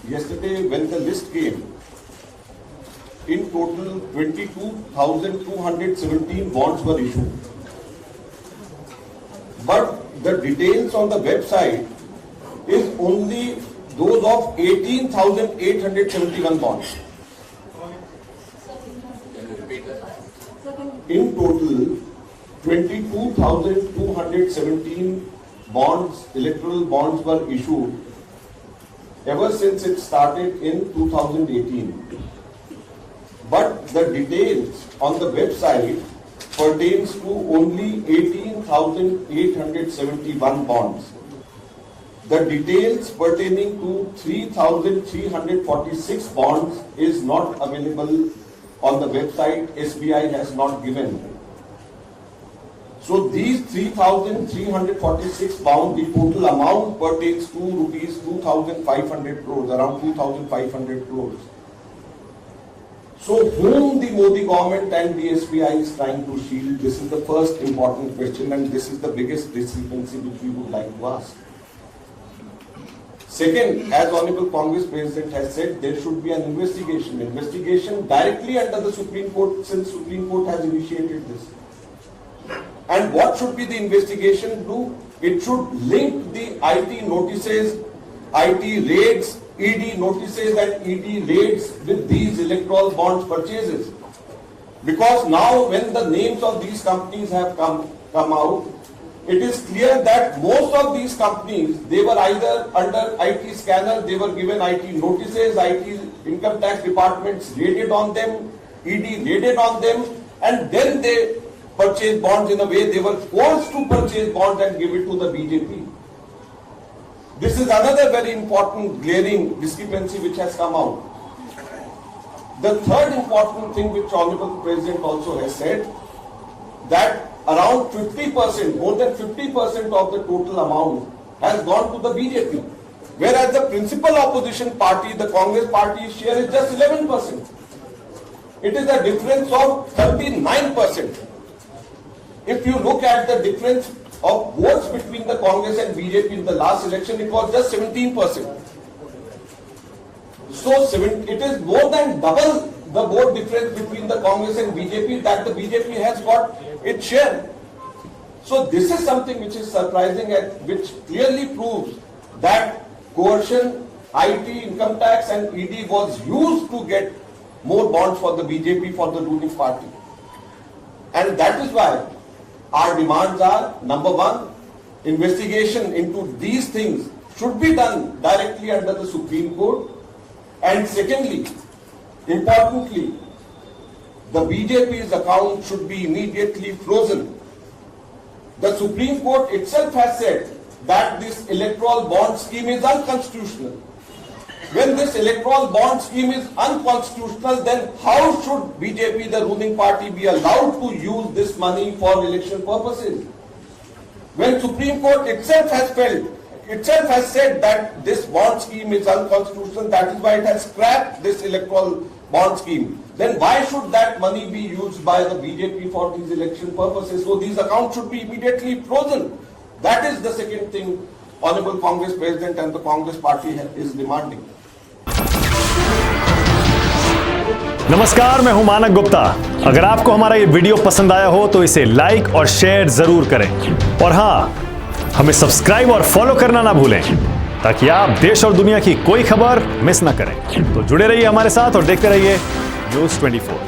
yesterday when the list came, in total 22,217 bonds were issued. But the details on the website is only those of 18,871 bonds. In total, 22,217 bonds, electoral bonds were issued ever since it started in 2018. But the details on the website pertains to only 18,871 bonds. The details pertaining to 3,346 bonds is not available on the website. SBI has not given. So these 3,346 bonds, the total amount pertains to rupees 2,500 crores, around 2,500 crores. So whom the Modi government and the SBI is trying to shield? This is the first important question, and this is the biggest discrepancy which we would like to ask. Second, as Honorable Congress President has said, there should be an investigation directly under the Supreme Court, since Supreme Court has initiated this. And what should be the investigation do? It should link the IT notices, IT raids, ED notices and ED raids with these electoral bonds purchases. Because now when the names of these companies have come out, it is clear that most of these companies, they were either under IT scanner, they were given IT notices, IT income tax departments raided on them, ED raided on them, and then they purchased bonds. In a way they were forced to purchase bonds and give it to the BJP. This is another very important glaring discrepancy which has come out. The third important thing which Honorable President also has said, that around 50%, more than 50% of the total amount has gone to the BJP. Whereas the principal opposition party, the Congress party's share is just 11%. It is a difference of 39%. If you look at the difference of votes between the Congress and BJP in the last election, it was just 17%. So it is more than double the vote difference between the Congress and BJP that the BJP has got its share. So this is something which is surprising and which clearly proves that coercion, IT, income tax and ED was used to get more bonds for the BJP, for the ruling party. And that is why our demands are, number one, investigation into these things should be done directly under the Supreme Court. And secondly, importantly, the BJP's account should be immediately frozen. The Supreme Court itself has said that this electoral bond scheme is unconstitutional. When this electoral bond scheme is unconstitutional, then how should BJP, the ruling party, be allowed to use this money for election purposes? When Supreme Court itself has said that this bond scheme is unconstitutional, that is why it has scrapped this electoral bond scheme, then why should that money be used by the BJP for these election purposes? So these accounts should be immediately frozen. That is the second thing Honorable Congress President and the Congress Party is demanding. नमस्कार, मैं हूं मानक गुप्ता। अगर आपको हमारा ये video पसंद आया हो तो इसे लाइक और शेयर जरूर करें, और हां, हमें सब्सक्राइब और फॉलो करना ना भूलें ताकि आप देश और दुनिया की कोई खबर मिस ना करें। तो जुड़े रहिए हमारे साथ और देखते रहिए News 24।